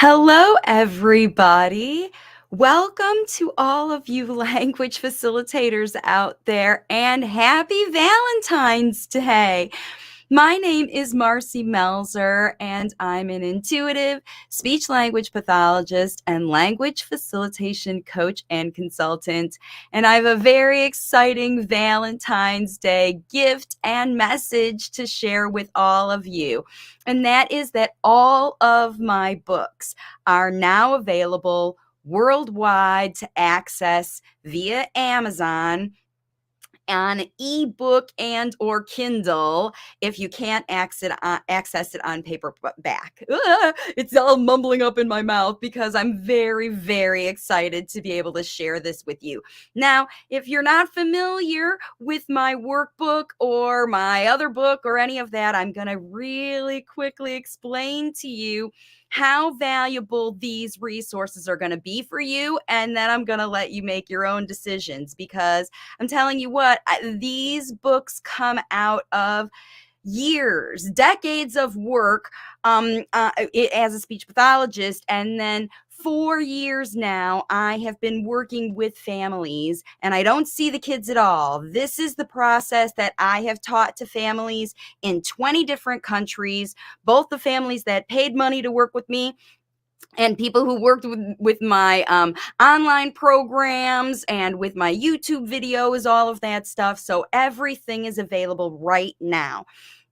Hello, everybody. Welcome to all of you language facilitators out there, and happy Valentine's Day. My name is Marcy Melzer, and I'm an intuitive speech language pathologist and language facilitation coach and consultant. And I have a very exciting Valentine's Day gift and message to share with all of you. And that is that all of my books are now available worldwide to access via Amazon on ebook and or Kindle if you can't access it on paperback. It's all mumbling up in my mouth because I'm very, very excited to be able to share this with you. Now, if you're not familiar with my workbook or my other book or any of that, I'm going to really quickly explain to you how valuable these resources are going to be for you, and then I'm going to let you make your own decisions, because I'm telling you what, these books come out of years, decades of work as a speech pathologist. And then 4 years now, I have been working with families, and I don't see the kids at all. This is the process that I have taught to families in 20 different countries, both the families that paid money to work with me and people who worked with my online programs and with my YouTube videos, all of that stuff. So everything is available right now.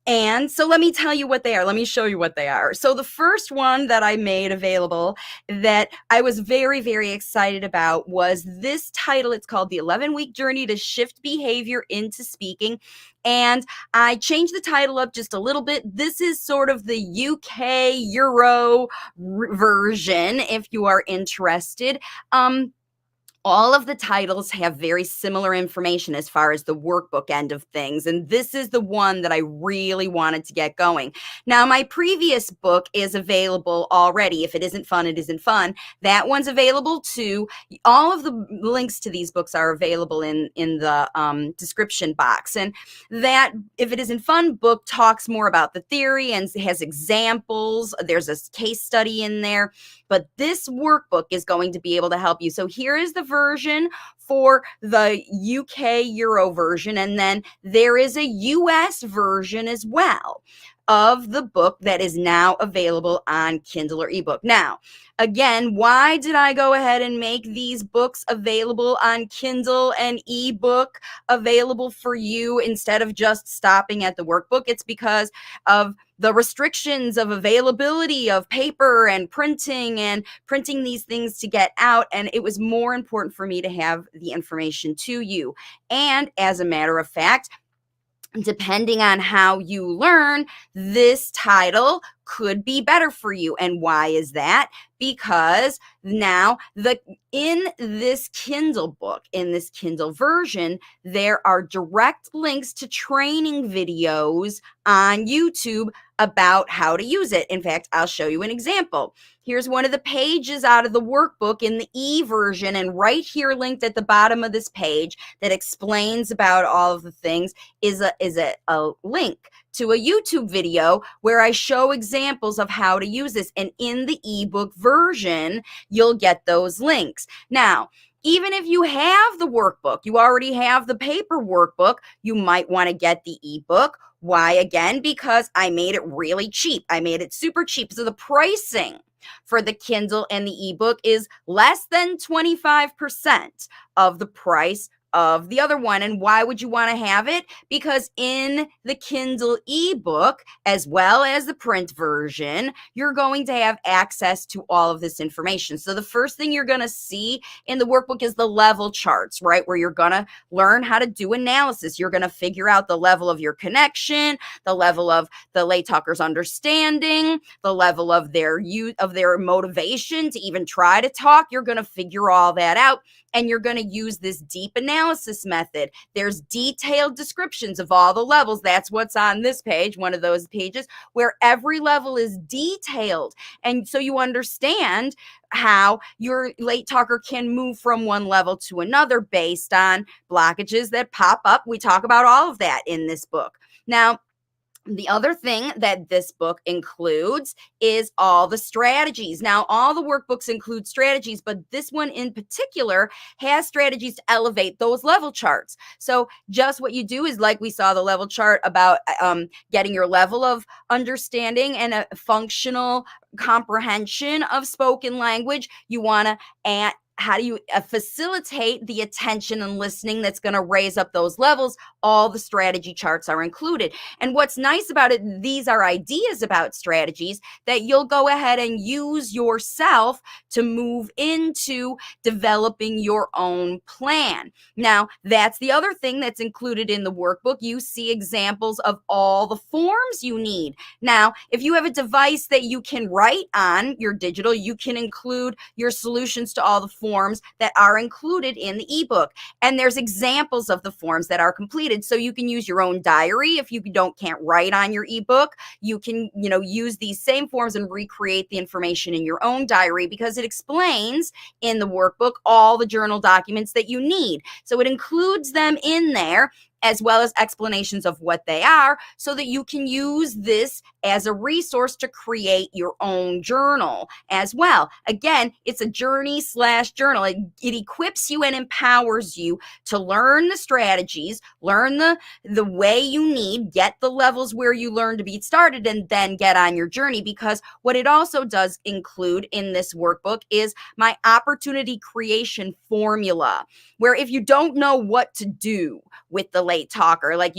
And so let me tell you what they are. Let me show you what they are. So the first one that I made available that I was very, very excited about was this title. It's called The 11-Week Journey to Shift Behavior into Speaking. And I changed the title up just a little bit. This is sort of the UK Euro version, if you are interested. All of the titles have very similar information as far as the workbook end of things, and this is the one that I really wanted to get going. Now, my previous book is available already. If it isn't fun, it isn't fun. That one's available too. All of the links to these books are available in the description box. And that If It Isn't Fun book talks more about the theory and has examples. There's a case study in there. But this workbook is going to be able to help you. So here is the version for the UK Euro version, and then there is a US version as well of the book that is now available on Kindle or ebook. Now, again, why did I go ahead and make these books available on Kindle and ebook available for you instead of just stopping at the workbook? It's because of the restrictions of availability of paper and printing these things to get out. And it was more important for me to have the information to you. And as a matter of fact, depending on how you learn, this title could be better for you. And why is that? Because now in this Kindle book, in this Kindle version, there are direct links to training videos on YouTube about how to use it. In fact, I'll show you an example. Here's one of the pages out of the workbook in the E version, and right here linked at the bottom of this page that explains about all of the things is a link to a YouTube video where I show examples of how to use this. And in the ebook version, you'll get those links. Now, even if you have the workbook, you already have the paper workbook, you might want to get the ebook. Why? Again, because I made it really cheap. I made it super cheap. So the pricing for the Kindle and the ebook is less than 25% of the price of the other one. And why would you want to have it? Because in the Kindle ebook, as well as the print version, you're going to have access to all of this information. So the first thing you're going to see in the workbook is the level charts, right? Where you're going to learn how to do analysis. You're going to figure out the level of your connection, the level of the lay talker's understanding, the level of their motivation to even try to talk. You're going to figure all that out. And you're going to use this deep analysis method. There's detailed descriptions of all the levels. That's what's on this page, one of those pages, where every level is detailed. And so you understand how your late talker can move from one level to another based on blockages that pop up. We talk about all of that in this book. Now, The other thing that this book includes is all the strategies. Now, all the workbooks include strategies, but this one in particular has strategies to elevate those level charts. So, just what you do is, like we saw the level chart about getting your level of understanding and a functional comprehension of spoken language, you want to add. How do you facilitate the attention and listening that's going to raise up those levels? All the strategy charts are included. And what's nice about it, these are ideas about strategies that you'll go ahead and use yourself to move into developing your own plan. Now, that's the other thing that's included in the workbook. You see examples of all the forms you need. Now, if you have a device that you can write on your digital, you can include your solutions to all the forms that are included in the ebook. And there's examples of the forms that are completed. So you can use your own diary. If you can't write on your ebook, you can, use these same forms and recreate the information in your own diary, because it explains in the workbook all the journal documents that you need. So it includes them in there, as well as explanations of what they are, so that you can use this as a resource to create your own journal as well. Again, it's a journey/journal. It equips you and empowers you to learn the strategies, learn the way you need, get the levels where you learn to be started, and then get on your journey. Because what it also does include in this workbook is my opportunity creation formula, where if you don't know what to do with the late talker, like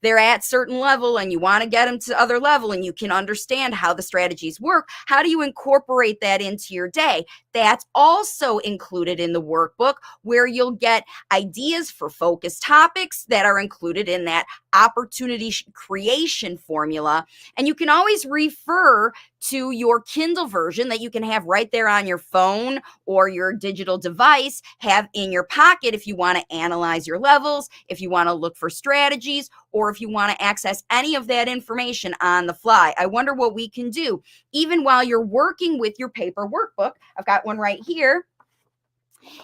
they're at certain level and you want to get them to other level, and you can understand how the strategies work, how do you incorporate that into your day? That's also included in the workbook, where you'll get ideas for focused topics that are included in that opportunity creation formula. And you can always refer to your Kindle version that you can have right there on your phone or your digital device, have in your pocket if you want to analyze your levels, if you want to look for strategies, or if you want to access any of that information on the fly. I wonder what we can do even while you're working with your paper workbook. I've got one right here.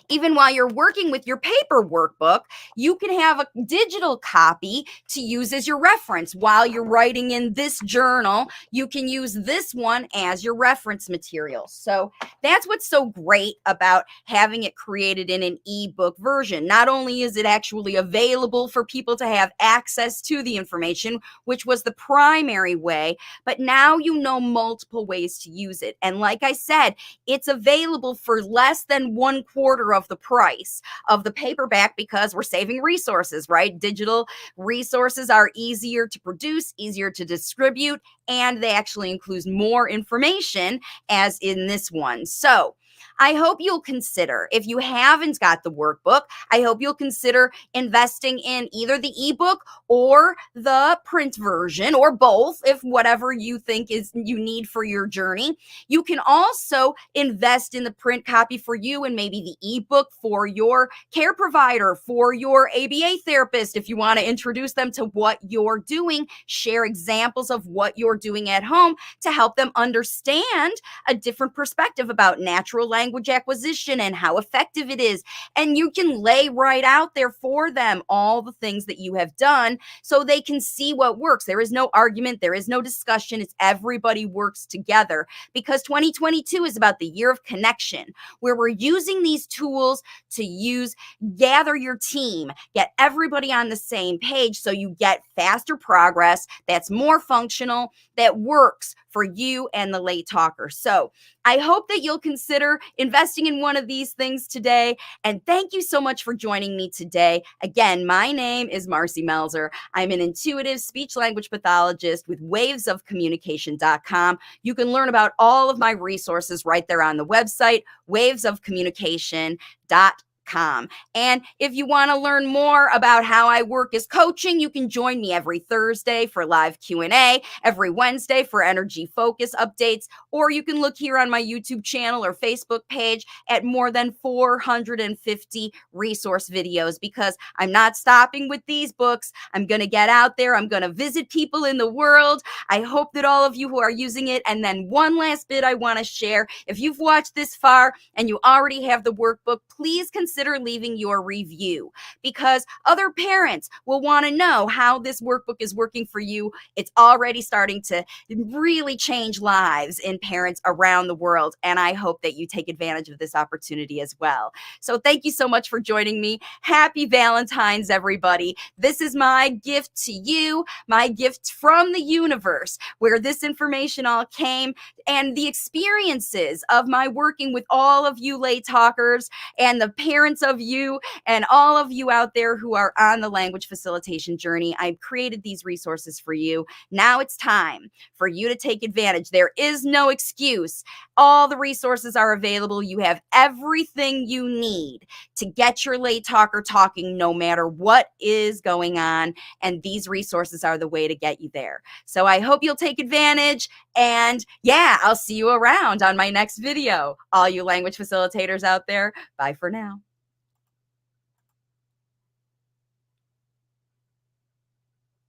Even while you're working with your paper workbook, you can have a digital copy to use as your reference. While you're writing in this journal, you can use this one as your reference material. So that's what's so great about having it created in an ebook version. Not only is it actually available for people to have access to the information, which was the primary way, but now you know multiple ways to use it. And like I said, it's available for less than 1/4 of the price of the paperback, because we're saving resources, right? Digital resources are easier to produce, easier to distribute, and they actually include more information as in this one. So I hope you'll consider, if you haven't got the workbook, I hope you'll consider investing in either the ebook or the print version, or both, if whatever you think is you need for your journey. You can also invest in the print copy for you, and maybe the ebook for your care provider, for your ABA therapist, if you want to introduce them to what you're doing, share examples of what you're doing at home to help them understand a different perspective about natural language acquisition and how effective it is. And you can lay right out there for them all the things that you have done, so they can see what works. There is no argument, there is no discussion. It's everybody works together, because 2022 is about the year of connection, where we're using these tools to gather your team, get everybody on the same page, so you get faster progress that's more functional, that works for you and the late talker. So I hope that you'll consider investing in one of these things today. And thank you so much for joining me today. Again, my name is Marcy Melzer. I'm an intuitive speech language pathologist with wavesofcommunication.com. You can learn about all of my resources right there on the website, wavesofcommunication.com. And if you want to learn more about how I work as coaching, you can join me every Thursday for live Q&A, every Wednesday for energy focus updates, or you can look here on my YouTube channel or Facebook page at more than 450 resource videos, because I'm not stopping with these books. I'm going to get out there. I'm going to visit people in the world. I hope that all of you who are using it. And then one last bit I want to share. If you've watched this far and you already have the workbook, please consider consider leaving your review, because other parents will want to know how this workbook is working for you. It's already starting to really change lives in parents around the world, and I hope that you take advantage of this opportunity as well. So thank you so much for joining me. Happy Valentine's, everybody. This is my gift to you, my gift from the universe, where this information all came, and the experiences of my working with all of you lay talkers and the parents of you and all of you out there who are on the language facilitation journey. I've created these resources for you. Now it's time for you to take advantage. There is no excuse. All the resources are available. You have everything you need to get your late talker talking no matter what is going on. And these resources are the way to get you there. So I hope you'll take advantage. And yeah, I'll see you around on my next video. All you language facilitators out there, bye for now.